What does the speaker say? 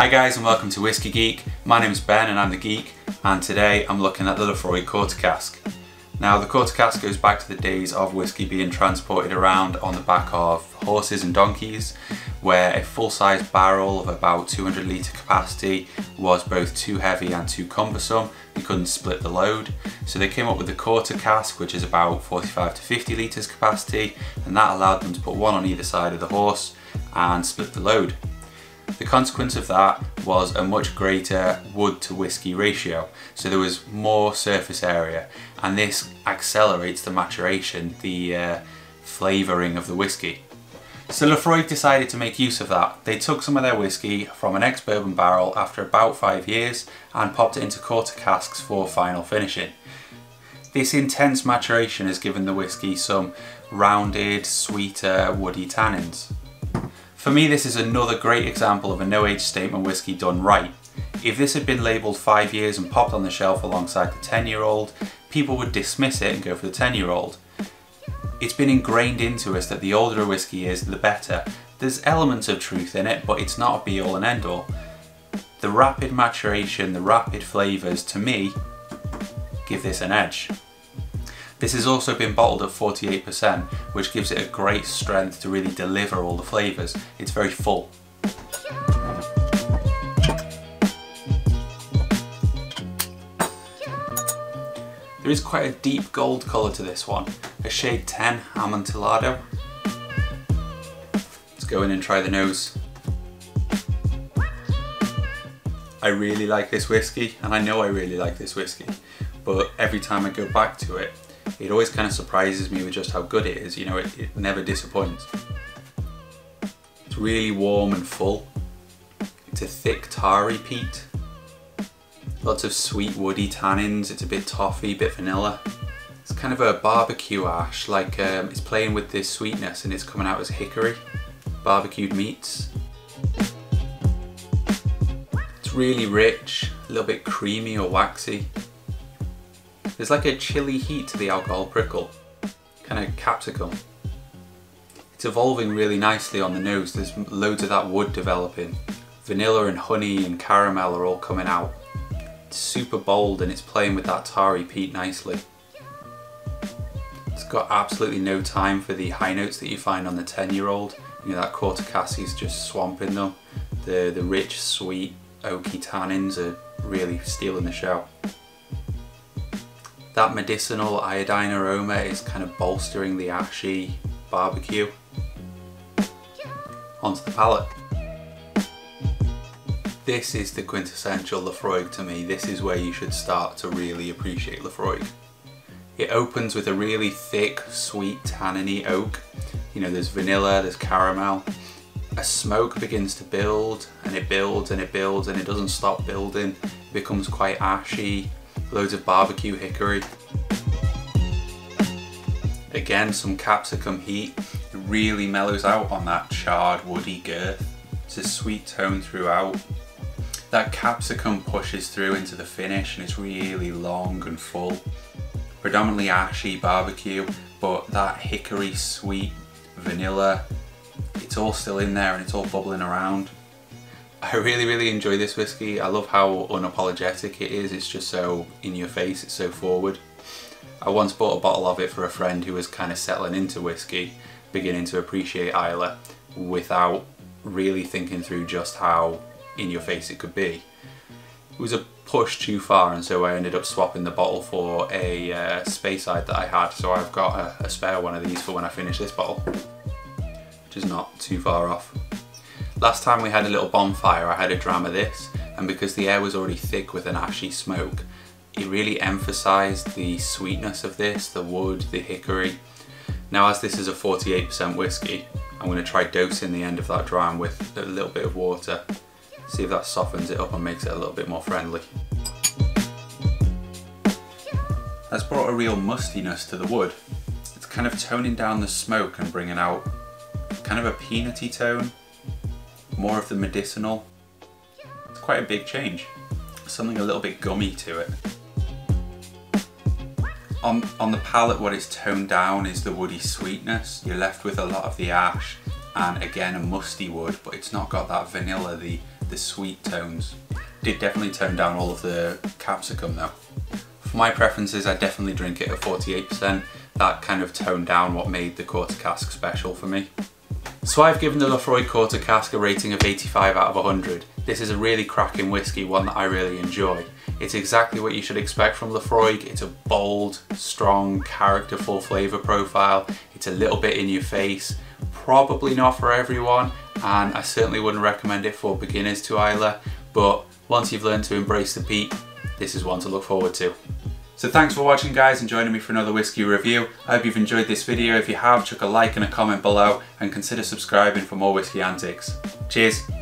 Hi guys and welcome to Whiskey Geek. My name's Ben and I'm the geek, and today I'm looking at the Laphroaig quarter cask. Now the quarter cask goes back to the days of whiskey being transported around on the back of horses and donkeys, where a full-size barrel of about 200 litre capacity was both too heavy and too cumbersome. You couldn't split the load, so they came up with the quarter cask, which is about 45 to 50 litres capacity, and that allowed them to put one on either side of the horse and split the load. The consequence of that was a much greater wood to whiskey ratio, so there was more surface area, and this accelerates the maturation, the flavouring of the whiskey. So Laphroaig decided to make use of that. They took some of their whiskey from an ex-bourbon barrel after about 5 years and popped it into quarter casks for final finishing. This intense maturation has given the whiskey some rounded, sweeter, woody tannins. For me, this is another great example of a no-age statement whiskey done right. If this had been labelled 5 years and popped on the shelf alongside the 10-year-old, people would dismiss it and go for the 10-year-old. It's been ingrained into us that the older a whiskey is, the better. There's elements of truth in it, but it's not a be-all and end-all. The rapid maturation, the rapid flavours, to me, give this an edge. This has also been bottled at 48%, which gives it a great strength to really deliver all the flavours. It's very full. There is quite a deep gold colour to this one, a shade 10 Amontillado. Let's go in and try the nose. I really like this whiskey, and I know I really like this whiskey, but every time I go back to it, it always kind of surprises me with just how good it is. You know, it never disappoints. It's really warm and full. It's a thick tarry peat. Lots of sweet woody tannins. It's a bit toffee, bit vanilla. It's kind of a barbecue ash, like it's playing with this sweetness and it's coming out as hickory, barbecued meats. It's really rich, a little bit creamy or waxy. There's like a chilly heat to the alcohol prickle, kind of capsicum. It's evolving really nicely on the nose. There's loads of that wood developing. Vanilla and honey and caramel are all coming out. It's super bold and it's playing with that tarry peat nicely. It's got absolutely no time for the high notes that you find on the 10-year-old. You know, that quarter cask is just swamping them. The rich, sweet, oaky tannins are really stealing the show. That medicinal iodine aroma is kind of bolstering the ashy barbecue. Onto the palate. This is the quintessential Laphroaig to me. This is where you should start to really appreciate Laphroaig. It opens with a really thick, sweet, tanniny oak. You know, there's vanilla, there's caramel. A smoke begins to build, and it builds and it builds, and it doesn't stop building. It becomes quite ashy. Loads of barbecue hickory. Again, some capsicum heat. It really mellows out on that charred woody girth. It's a sweet tone throughout. That capsicum pushes through into the finish and it's really long and full. Predominantly ashy barbecue, but that hickory sweet vanilla, it's all still in there and it's all bubbling around. I really enjoy this whiskey. I love how unapologetic it is. It's just so in your face, it's so forward. I once bought a bottle of it for a friend who was kind of settling into whiskey, beginning to appreciate Islay, without really thinking through just how in your face it could be. It was a push too far, and so I ended up swapping the bottle for a Speyside that I had, so I've got a spare one of these for when I finish this bottle, which is not too far off. Last time we had a little bonfire, I had a dram of this, and because the air was already thick with an ashy smoke, it really emphasised the sweetness of this, the wood, the hickory. Now, as this is a 48% whiskey, I'm going to try dosing the end of that dram with a little bit of water, see if that softens it up and makes it a little bit more friendly. That's brought a real mustiness to the wood. It's kind of toning down the smoke and bringing out kind of a peanutty tone. More of the medicinal. It's quite a big change. Something a little bit gummy to it. On the palate, what is toned down is the woody sweetness. You're left with a lot of the ash and again a musty wood, but it's not got that vanilla, the the sweet tones. Did definitely tone down all of the capsicum though. For my preferences, I definitely drink it at 48%. That kind of toned down what made the Quarter Cask special for me. So I've given the Laphroaig Quarter Cask a rating of 85 out of 100. This is a really cracking whiskey, one that I really enjoy. It's exactly what you should expect from Laphroaig. It's a bold, strong, characterful flavour profile. It's a little bit in your face. Probably not for everyone, and I certainly wouldn't recommend it for beginners to Islay, but once you've learned to embrace the peat, this is one to look forward to. So thanks for watching guys and joining me for another whiskey review. I hope you've enjoyed this video. If you have, chuck a like and a comment below and consider subscribing for more whiskey antics. Cheers!